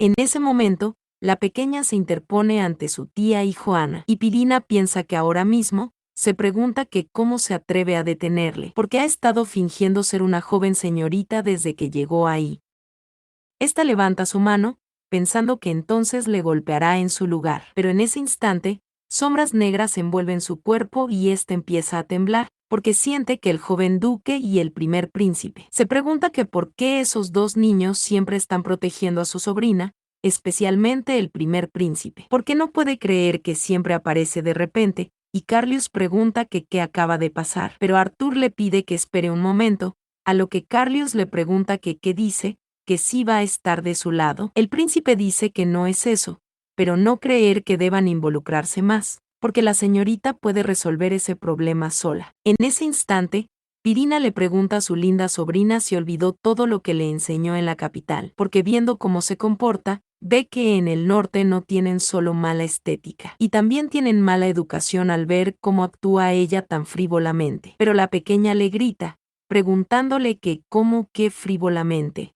En ese momento, la pequeña se interpone ante su tía y Joana, y Pirina piensa que ahora mismo, se pregunta que cómo se atreve a detenerle, porque ha estado fingiendo ser una joven señorita desde que llegó ahí. Esta levanta su mano, pensando que entonces le golpeará en su lugar, pero en ese instante, sombras negras envuelven su cuerpo y éste empieza a temblar, porque siente que el joven duque y el primer príncipe. Se pregunta que por qué esos dos niños siempre están protegiendo a su sobrina, especialmente el primer príncipe. ¿Por qué no puede creer que siempre aparece de repente? Y Carlius pregunta que qué acaba de pasar, pero Arthur le pide que espere un momento, a lo que Carlius le pregunta que qué dice, que sí va a estar de su lado. El príncipe dice que no es eso, pero no creer que deban involucrarse más, porque la señorita puede resolver ese problema sola. En ese instante, Pirina le pregunta a su linda sobrina si olvidó todo lo que le enseñó en la capital, porque viendo cómo se comporta, ve que en el norte no tienen solo mala estética, y también tienen mala educación al ver cómo actúa ella tan frívolamente. Pero la pequeña le grita, preguntándole que cómo que frívolamente,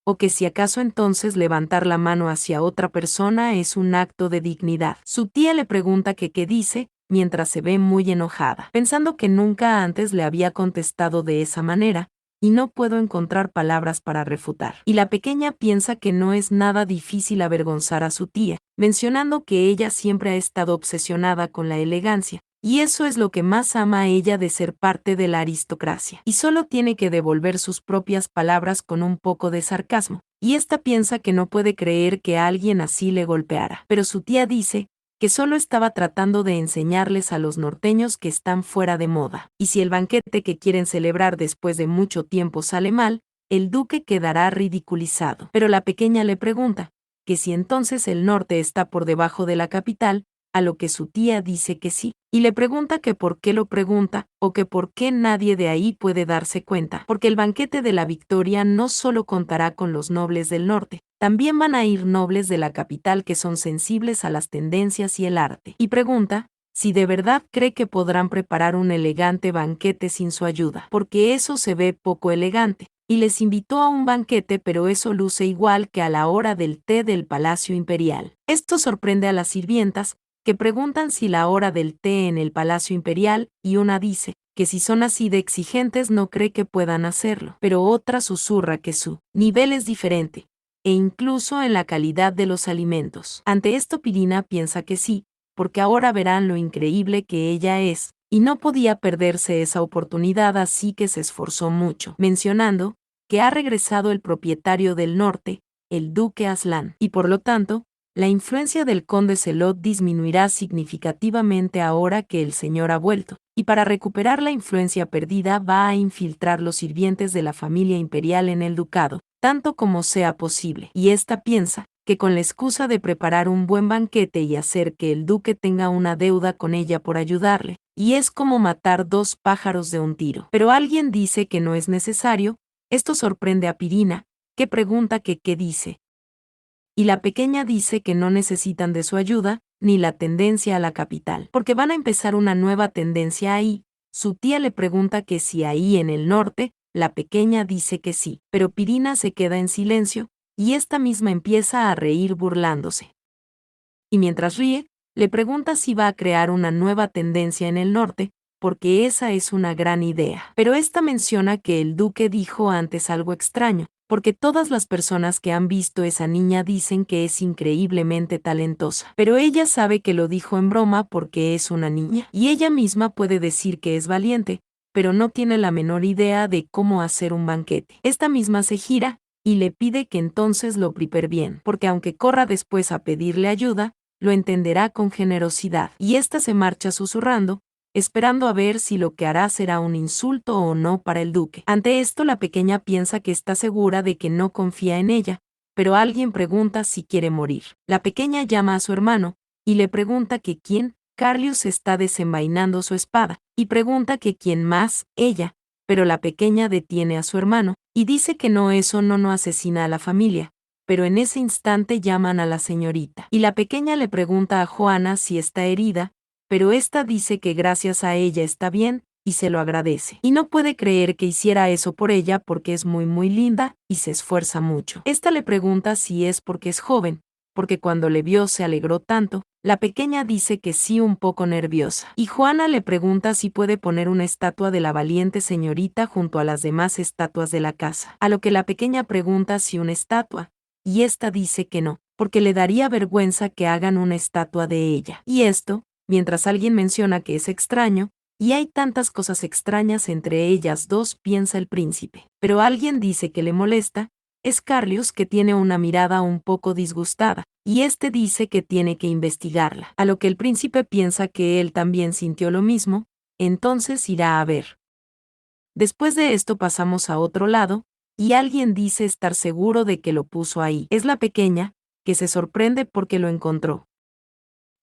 o que si acaso entonces levantar la mano hacia otra persona es un acto de dignidad. Su tía le pregunta que qué dice, mientras se ve muy enojada, pensando que nunca antes le había contestado de esa manera, y no puedo encontrar palabras para refutar. Y la pequeña piensa que no es nada difícil avergonzar a su tía, mencionando que ella siempre ha estado obsesionada con la elegancia, y eso es lo que más ama a ella de ser parte de la aristocracia. Y solo tiene que devolver sus propias palabras con un poco de sarcasmo. Y esta piensa que no puede creer que alguien así le golpeara. Pero su tía dice que solo estaba tratando de enseñarles a los norteños que están fuera de moda. Y si el banquete que quieren celebrar después de mucho tiempo sale mal, el duque quedará ridiculizado. Pero la pequeña le pregunta que si entonces el norte está por debajo de la capital, a lo que su tía dice que sí, y le pregunta que por qué lo pregunta, o que por qué nadie de ahí puede darse cuenta, porque el banquete de la victoria no solo contará con los nobles del norte, también van a ir nobles de la capital que son sensibles a las tendencias y el arte, y pregunta si de verdad cree que podrán preparar un elegante banquete sin su ayuda, porque eso se ve poco elegante, y les invitó a un banquete, pero eso luce igual que a la hora del té del Palacio Imperial. Esto sorprende a las sirvientas, que preguntan si la hora del té en el Palacio Imperial, y una dice que si son así de exigentes no cree que puedan hacerlo, pero otra susurra que su nivel es diferente, e incluso en la calidad de los alimentos. Ante esto Pirina piensa que sí, porque ahora verán lo increíble que ella es, y no podía perderse esa oportunidad, así que se esforzó mucho, mencionando que ha regresado el propietario del norte, el duque Aslan, y por lo tanto, la influencia del conde Selot disminuirá significativamente ahora que el señor ha vuelto, y para recuperar la influencia perdida va a infiltrar los sirvientes de la familia imperial en el ducado, tanto como sea posible. Y esta piensa que con la excusa de preparar un buen banquete y hacer que el duque tenga una deuda con ella por ayudarle, y es como matar dos pájaros de un tiro. Pero alguien dice que no es necesario. Esto sorprende a Pirina, que pregunta que qué dice, y la pequeña dice que no necesitan de su ayuda, ni la tendencia a la capital, porque van a empezar una nueva tendencia ahí. Su tía le pregunta que si ahí en el norte, la pequeña dice que sí, pero Pirina se queda en silencio, y esta misma empieza a reír burlándose. Y mientras ríe, le pregunta si va a crear una nueva tendencia en el norte, porque esa es una gran idea. Pero esta menciona que el duque dijo antes algo extraño, porque todas las personas que han visto esa niña dicen que es increíblemente talentosa. Pero ella sabe que lo dijo en broma porque es una niña, y ella misma puede decir que es valiente, pero no tiene la menor idea de cómo hacer un banquete. Esta misma se gira, y le pide que entonces lo prepare bien, porque aunque corra después a pedirle ayuda, lo entenderá con generosidad. Y ésta se marcha susurrando, esperando a ver si lo que hará será un insulto o no para el duque. Ante esto la pequeña piensa que está segura de que no confía en ella, pero alguien pregunta si quiere morir. La pequeña llama a su hermano, y le pregunta que quién. Carlius está desenvainando su espada, y pregunta que quién más, ella, pero la pequeña detiene a su hermano, y dice que no, eso no asesina a la familia. Pero en ese instante llaman a la señorita, y la pequeña le pregunta a Joana si está herida, pero esta dice que gracias a ella está bien, y se lo agradece. Y no puede creer que hiciera eso por ella porque es muy linda y se esfuerza mucho. Esta le pregunta si es porque es joven, porque cuando le vio se alegró tanto. La pequeña dice que sí, un poco nerviosa. Y Juana le pregunta si puede poner una estatua de la valiente señorita junto a las demás estatuas de la casa. A lo que la pequeña pregunta si una estatua, y esta dice que no, porque le daría vergüenza que hagan una estatua de ella. Y esto, mientras alguien menciona que es extraño, y hay tantas cosas extrañas entre ellas dos, piensa el príncipe. Pero alguien dice que le molesta. Es Carlius, que tiene una mirada un poco disgustada, y este dice que tiene que investigarla, a lo que el príncipe piensa que él también sintió lo mismo, entonces irá a ver. Después de esto pasamos a otro lado, y alguien dice estar seguro de que lo puso ahí. Es la pequeña, que se sorprende porque lo encontró,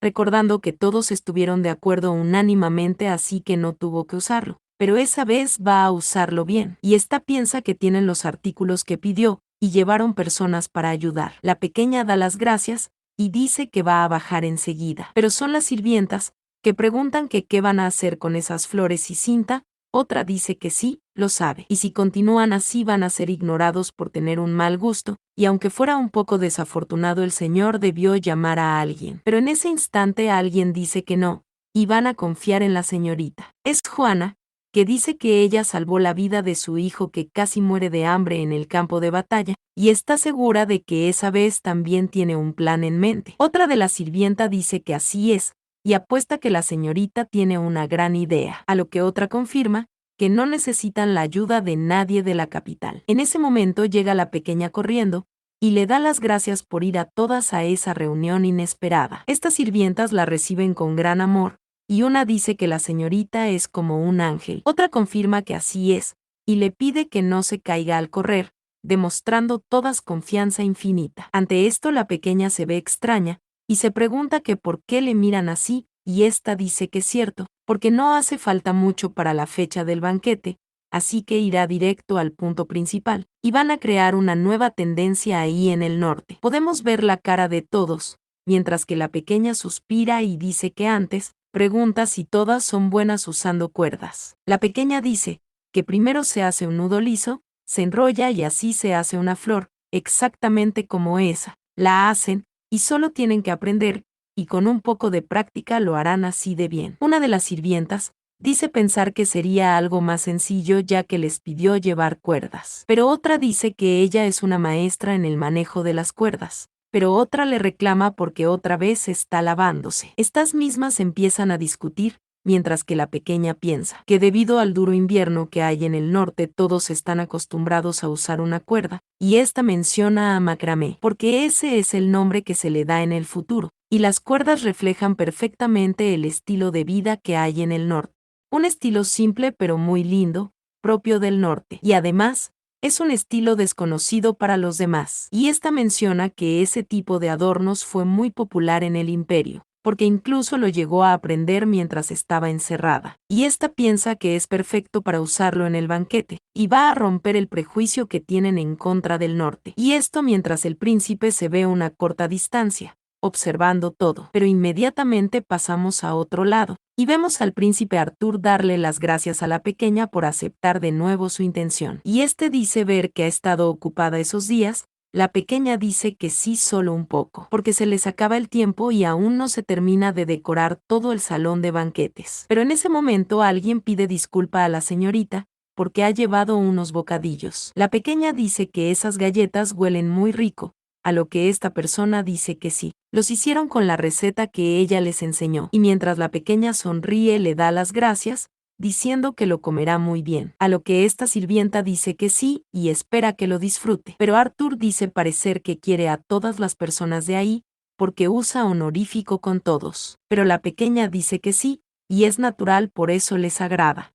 recordando que todos estuvieron de acuerdo unánimemente, así que no tuvo que usarlo. Pero esa vez va a usarlo bien, y esta piensa que tienen los artículos que pidió, y llevaron personas para ayudar. La pequeña da las gracias, y dice que va a bajar enseguida. Pero son las sirvientas, que preguntan que qué van a hacer con esas flores y cinta. Otra dice que sí, lo sabe, y si continúan así van a ser ignorados por tener un mal gusto, y aunque fuera un poco desafortunado, el señor debió llamar a alguien. Pero en ese instante alguien dice que no, y van a confiar en la señorita. Es Juana, que dice que ella salvó la vida de su hijo que casi muere de hambre en el campo de batalla, y está segura de que esa vez también tiene un plan en mente. Otra de la sirvienta dice que así es, y apuesta que la señorita tiene una gran idea, a lo que otra confirma que no necesitan la ayuda de nadie de la capital. En ese momento llega la pequeña corriendo, y le da las gracias por ir a todas a esa reunión inesperada. Estas sirvientas la reciben con gran amor, y una dice que la señorita es como un ángel. Otra confirma que así es, y le pide que no se caiga al correr, demostrando todas confianza infinita. Ante esto la pequeña se ve extraña, y se pregunta que por qué le miran así, y esta dice que es cierto, porque no hace falta mucho para la fecha del banquete, así que irá directo al punto principal, y van a crear una nueva tendencia ahí en el norte. Podemos ver la cara de todos, mientras que la pequeña suspira y dice que antes, pregunta si todas son buenas usando cuerdas. La pequeña dice que primero se hace un nudo liso, se enrolla y así se hace una flor, exactamente como esa. La hacen, y solo tienen que aprender, y con un poco de práctica lo harán así de bien. Una de las sirvientas dice pensar que sería algo más sencillo ya que les pidió llevar cuerdas. Pero otra dice que ella es una maestra en el manejo de las cuerdas. Pero otra le reclama porque otra vez está lavándose. Estas mismas empiezan a discutir, mientras que la pequeña piensa que debido al duro invierno que hay en el norte todos están acostumbrados a usar una cuerda, y esta menciona a macramé, porque ese es el nombre que se le da en el futuro, y las cuerdas reflejan perfectamente el estilo de vida que hay en el norte. Un estilo simple pero muy lindo, propio del norte, y además, es un estilo desconocido para los demás. Y esta menciona que ese tipo de adornos fue muy popular en el imperio, porque incluso lo llegó a aprender mientras estaba encerrada. Y esta piensa que es perfecto para usarlo en el banquete, y va a romper el prejuicio que tienen en contra del norte. Y esto mientras el príncipe se ve a una corta distancia, observando todo. Pero inmediatamente pasamos a otro lado, y vemos al príncipe Arthur darle las gracias a la pequeña por aceptar de nuevo su intención. Y este dice ver que ha estado ocupada esos días. La pequeña dice que sí, solo un poco, porque se les acaba el tiempo y aún no se termina de decorar todo el salón de banquetes. Pero en ese momento alguien pide disculpa a la señorita, porque ha llevado unos bocadillos. La pequeña dice que esas galletas huelen muy rico, a lo que esta persona dice que sí. Los hicieron con la receta que ella les enseñó, y mientras la pequeña sonríe le da las gracias, diciendo que lo comerá muy bien, a lo que esta sirvienta dice que sí y espera que lo disfrute. Pero Arthur dice parecer que quiere a todas las personas de ahí, porque usa honorífico con todos. Pero la pequeña dice que sí, y es natural, por eso les agrada.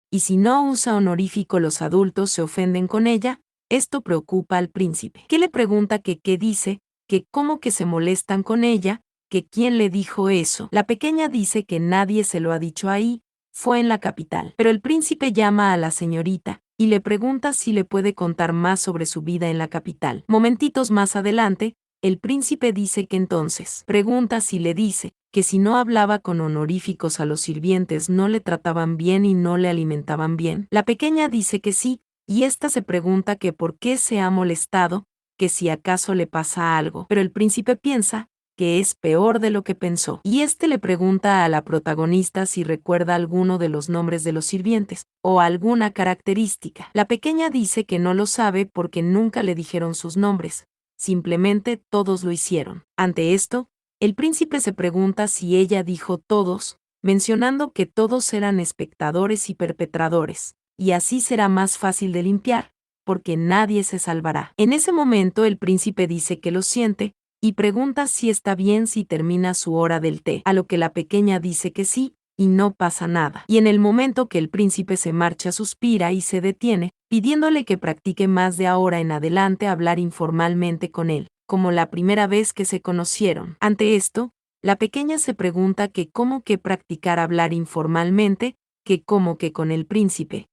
Y si no usa honorífico los adultos se ofenden con ella. Esto preocupa al príncipe, que le pregunta que qué dice, que cómo que se molestan con ella, que quién le dijo eso. La pequeña dice que nadie se lo ha dicho ahí, fue en la capital. Pero el príncipe llama a la señorita, y le pregunta si le puede contar más sobre su vida en la capital. Momentitos más adelante, el príncipe dice que entonces, pregunta si le dice, que si no hablaba con honoríficos a los sirvientes no le trataban bien y no le alimentaban bien. La pequeña dice que sí, y ésta se pregunta que por qué se ha molestado, que si acaso le pasa algo. Pero el príncipe piensa que es peor de lo que pensó. Y le pregunta a la protagonista si recuerda alguno de los nombres de los sirvientes, o alguna característica. La pequeña dice que no lo sabe porque nunca le dijeron sus nombres, simplemente todos lo hicieron. Ante esto, el príncipe se pregunta si ella dijo todos, mencionando que todos eran espectadores y perpetradores, y así será más fácil de limpiar, porque nadie se salvará. En ese momento el príncipe dice que lo siente, y pregunta si está bien si termina su hora del té, a lo que la pequeña dice que sí, y no pasa nada. Y en el momento que el príncipe se marcha suspira y se detiene, pidiéndole que practique más de ahora en adelante hablar informalmente con él, como la primera vez que se conocieron. Ante esto, la pequeña se pregunta que cómo que practicar hablar informalmente, que cómo que con el príncipe.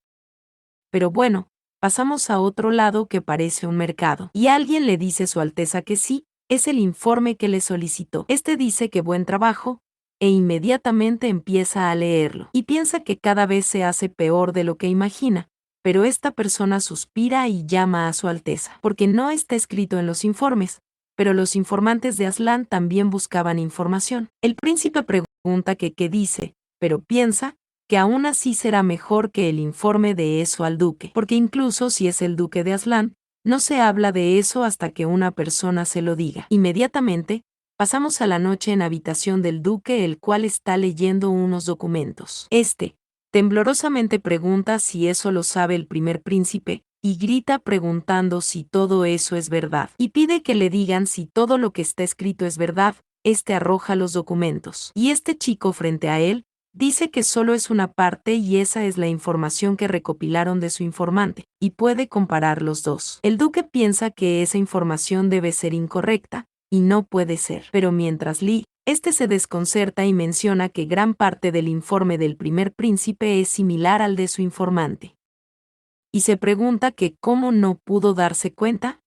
Pero bueno, pasamos a otro lado que parece un mercado, y alguien le dice a Su Alteza que sí, es el informe que le solicitó. Dice que buen trabajo, e inmediatamente empieza a leerlo, y piensa que cada vez se hace peor de lo que imagina, pero esta persona suspira y llama a Su Alteza, porque no está escrito en los informes, pero los informantes de Aslan también buscaban información. El príncipe pregunta que qué dice, pero piensa que aún así será mejor que el informe de eso al duque, porque incluso si es el duque de Aslan, no se habla de eso hasta que una persona se lo diga. Inmediatamente, pasamos a la noche en habitación del duque, el cual está leyendo unos documentos. Temblorosamente pregunta si eso lo sabe el primer príncipe, y grita preguntando si todo eso es verdad, y pide que le digan si todo lo que está escrito es verdad. Arroja los documentos, y chico frente a él, dice que solo es una parte y esa es la información que recopilaron de su informante, y puede comparar los dos. El duque piensa que esa información debe ser incorrecta, y no puede ser. Pero mientras Lee, se desconcerta y menciona que gran parte del informe del primer príncipe es similar al de su informante. Y se pregunta que cómo no pudo darse cuenta,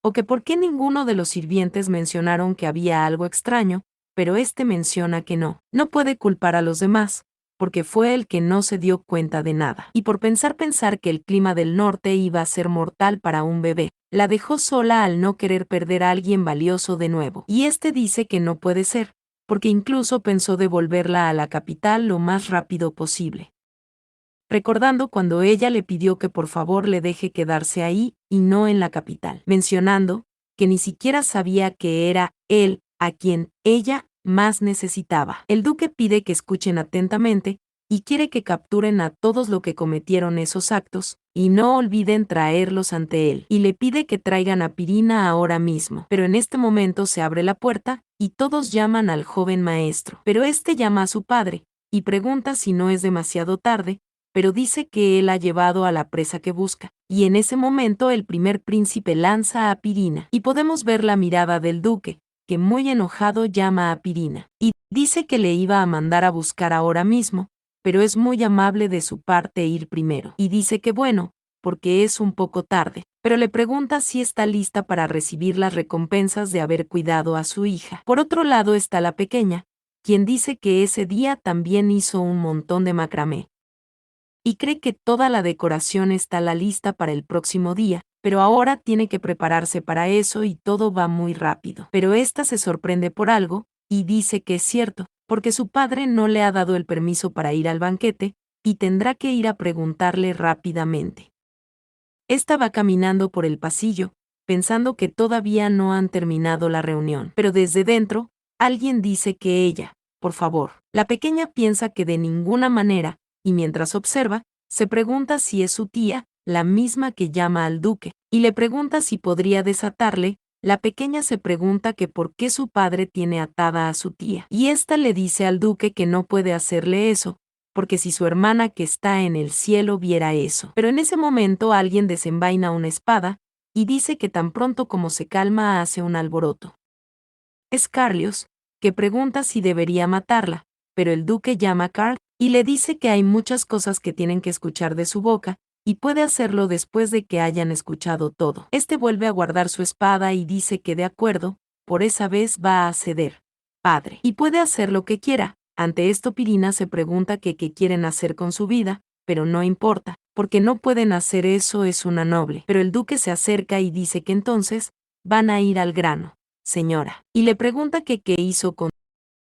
o que por qué ninguno de los sirvientes mencionaron que había algo extraño, pero menciona que no puede culpar a los demás, porque fue el que no se dio cuenta de nada. Y por pensar que el clima del norte iba a ser mortal para un bebé, la dejó sola al no querer perder a alguien valioso de nuevo. Y dice que no puede ser, porque incluso pensó devolverla a la capital lo más rápido posible, recordando cuando ella le pidió que por favor le deje quedarse ahí y no en la capital, mencionando que ni siquiera sabía que era él a quien ella más necesitaba. El duque pide que escuchen atentamente y quiere que capturen a todos los que cometieron esos actos y no olviden traerlos ante él, y le pide que traigan a Pirina ahora mismo. Pero en este momento se abre la puerta y todos llaman al joven maestro, pero llama a su padre y pregunta si no es demasiado tarde, pero dice que él ha llevado a la presa que busca, y en ese momento el primer príncipe lanza a Pirina, y podemos ver la mirada del duque, que muy enojado llama a Pirina, y dice que le iba a mandar a buscar ahora mismo, pero es muy amable de su parte ir primero, y dice que bueno, porque es un poco tarde, pero le pregunta si está lista para recibir las recompensas de haber cuidado a su hija. Por otro lado está la pequeña, quien dice que ese día también hizo un montón de macramé, y cree que toda la decoración está la lista para el próximo día, pero ahora tiene que prepararse para eso y todo va muy rápido. Pero se sorprende por algo, y dice que es cierto, porque su padre no le ha dado el permiso para ir al banquete, y tendrá que ir a preguntarle rápidamente. Va caminando por el pasillo, pensando que todavía no han terminado la reunión, pero desde dentro, alguien dice que ella, por favor. La pequeña piensa que de ninguna manera, y mientras observa, se pregunta si es su tía, la misma que llama al duque, y le pregunta si podría desatarle. La pequeña se pregunta que por qué su padre tiene atada a su tía, y le dice al duque que no puede hacerle eso, porque si su hermana que está en el cielo viera eso. Pero en ese momento alguien desenvaina una espada, y dice que tan pronto como se calma hace un alboroto. Es Carlios, que pregunta si debería matarla, pero el duque llama a Carl, y le dice que hay muchas cosas que tienen que escuchar de su boca, y puede hacerlo después de que hayan escuchado todo. Vuelve a guardar su espada y dice que de acuerdo, por esa vez va a ceder, padre, y puede hacer lo que quiera. Ante esto Pirina se pregunta qué quieren hacer con su vida, pero no importa, porque no pueden hacer eso, es una noble. Pero el duque se acerca y dice que entonces van a ir al grano, señora, y le pregunta que qué hizo con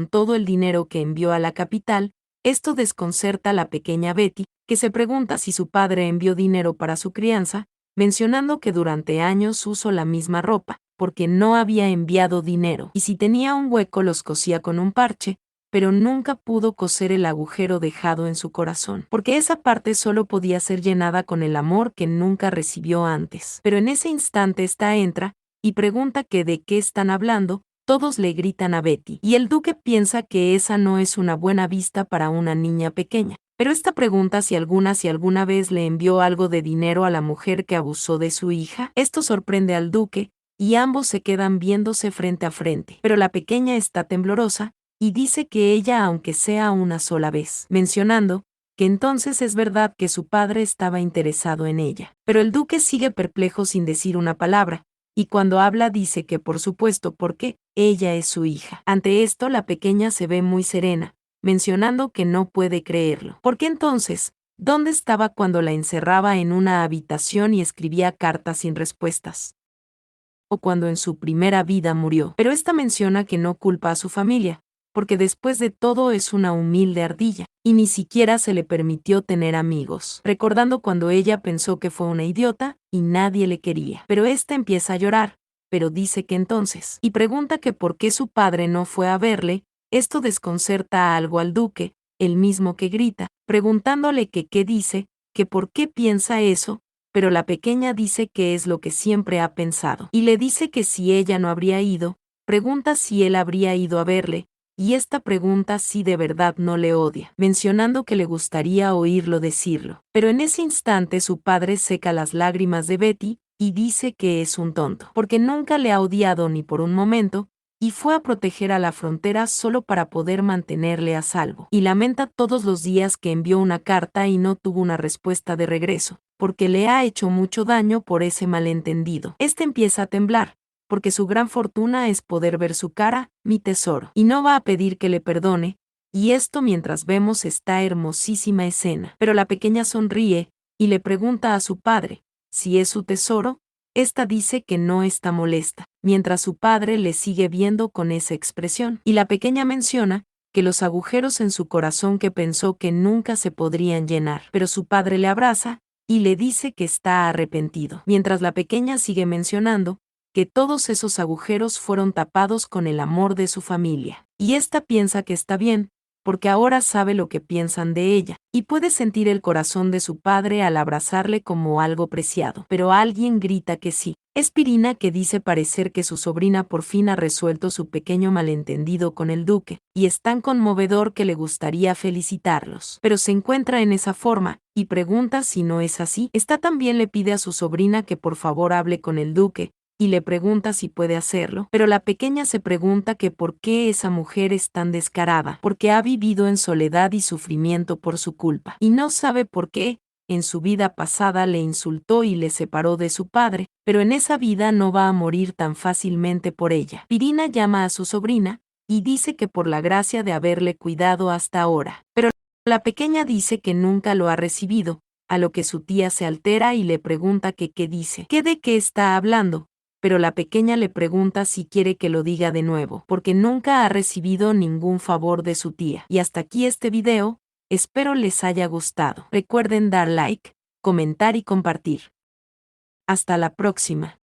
todo el dinero que envió a la capital. Esto desconcerta a la pequeña Betty, que se pregunta si su padre envió dinero para su crianza, mencionando que durante años usó la misma ropa, porque no había enviado dinero, y si tenía un hueco los cosía con un parche, pero nunca pudo coser el agujero dejado en su corazón, porque esa parte solo podía ser llenada con el amor que nunca recibió antes. Pero en ese instante esta entra y pregunta que de qué están hablando. Todos le gritan a Betty, y el duque piensa que esa no es una buena vista para una niña pequeña. Pero esta pregunta si alguna vez le envió algo de dinero a la mujer que abusó de su hija. Esto sorprende al duque, y ambos se quedan viéndose frente a frente. Pero la pequeña está temblorosa, y dice que ella aunque sea una sola vez, mencionando que entonces es verdad que su padre estaba interesado en ella. Pero el duque sigue perplejo sin decir una palabra, y cuando habla dice que por supuesto porque ella es su hija. Ante esto la pequeña se ve muy serena, mencionando que no puede creerlo. Porque entonces, ¿dónde estaba cuando la encerraba en una habitación y escribía cartas sin respuestas? O cuando en su primera vida murió. Pero esta menciona que no culpa a su familia, porque después de todo es una humilde ardilla, y ni siquiera se le permitió tener amigos, recordando cuando ella pensó que fue una idiota y nadie le quería. Pero esta empieza a llorar, pero dice que entonces, y pregunta que por qué su padre no fue a verle. Esto desconcerta algo al duque, el mismo que grita, preguntándole que qué dice, que por qué piensa eso, pero la pequeña dice que es lo que siempre ha pensado, y le dice que si ella no habría ido, pregunta si él habría ido a verle, y esta pregunta si de verdad no le odia, mencionando que le gustaría oírlo decirlo. Pero en ese instante su padre seca las lágrimas de Betty, y dice que es un tonto, porque nunca le ha odiado ni por un momento, y fue a proteger a la frontera solo para poder mantenerle a salvo. Y lamenta todos los días que envió una carta y no tuvo una respuesta de regreso, porque le ha hecho mucho daño por ese malentendido. Este empieza a temblar, porque su gran fortuna es poder ver su cara, mi tesoro, y no va a pedir que le perdone, y esto mientras vemos esta hermosísima escena. Pero la pequeña sonríe, y le pregunta a su padre, si es su tesoro. Esta dice que no está molesta, mientras su padre le sigue viendo con esa expresión, y la pequeña menciona que los agujeros en su corazón que pensó que nunca se podrían llenar, pero su padre le abraza, y le dice que está arrepentido, mientras la pequeña sigue mencionando que todos esos agujeros fueron tapados con el amor de su familia. Y esta piensa que está bien, porque ahora sabe lo que piensan de ella, y puede sentir el corazón de su padre al abrazarle como algo preciado. Pero alguien grita que sí. Es Pirina, que dice parecer que su sobrina por fin ha resuelto su pequeño malentendido con el duque, y es tan conmovedor que le gustaría felicitarlos. Pero se encuentra en esa forma, y pregunta si no es así. Esta también le pide a su sobrina que por favor hable con el duque, y le pregunta si puede hacerlo, pero la pequeña se pregunta que por qué esa mujer es tan descarada, porque ha vivido en soledad y sufrimiento por su culpa, y no sabe por qué. En su vida pasada le insultó y le separó de su padre, pero en esa vida no va a morir tan fácilmente por ella. Pirina llama a su sobrina, y dice que por la gracia de haberle cuidado hasta ahora, pero la pequeña dice que nunca lo ha recibido, a lo que su tía se altera y le pregunta que qué dice, que de qué está hablando. Pero la pequeña le pregunta si quiere que lo diga de nuevo, porque nunca ha recibido ningún favor de su tía. Y hasta aquí este video, espero les haya gustado. Recuerden dar like, comentar y compartir. Hasta la próxima.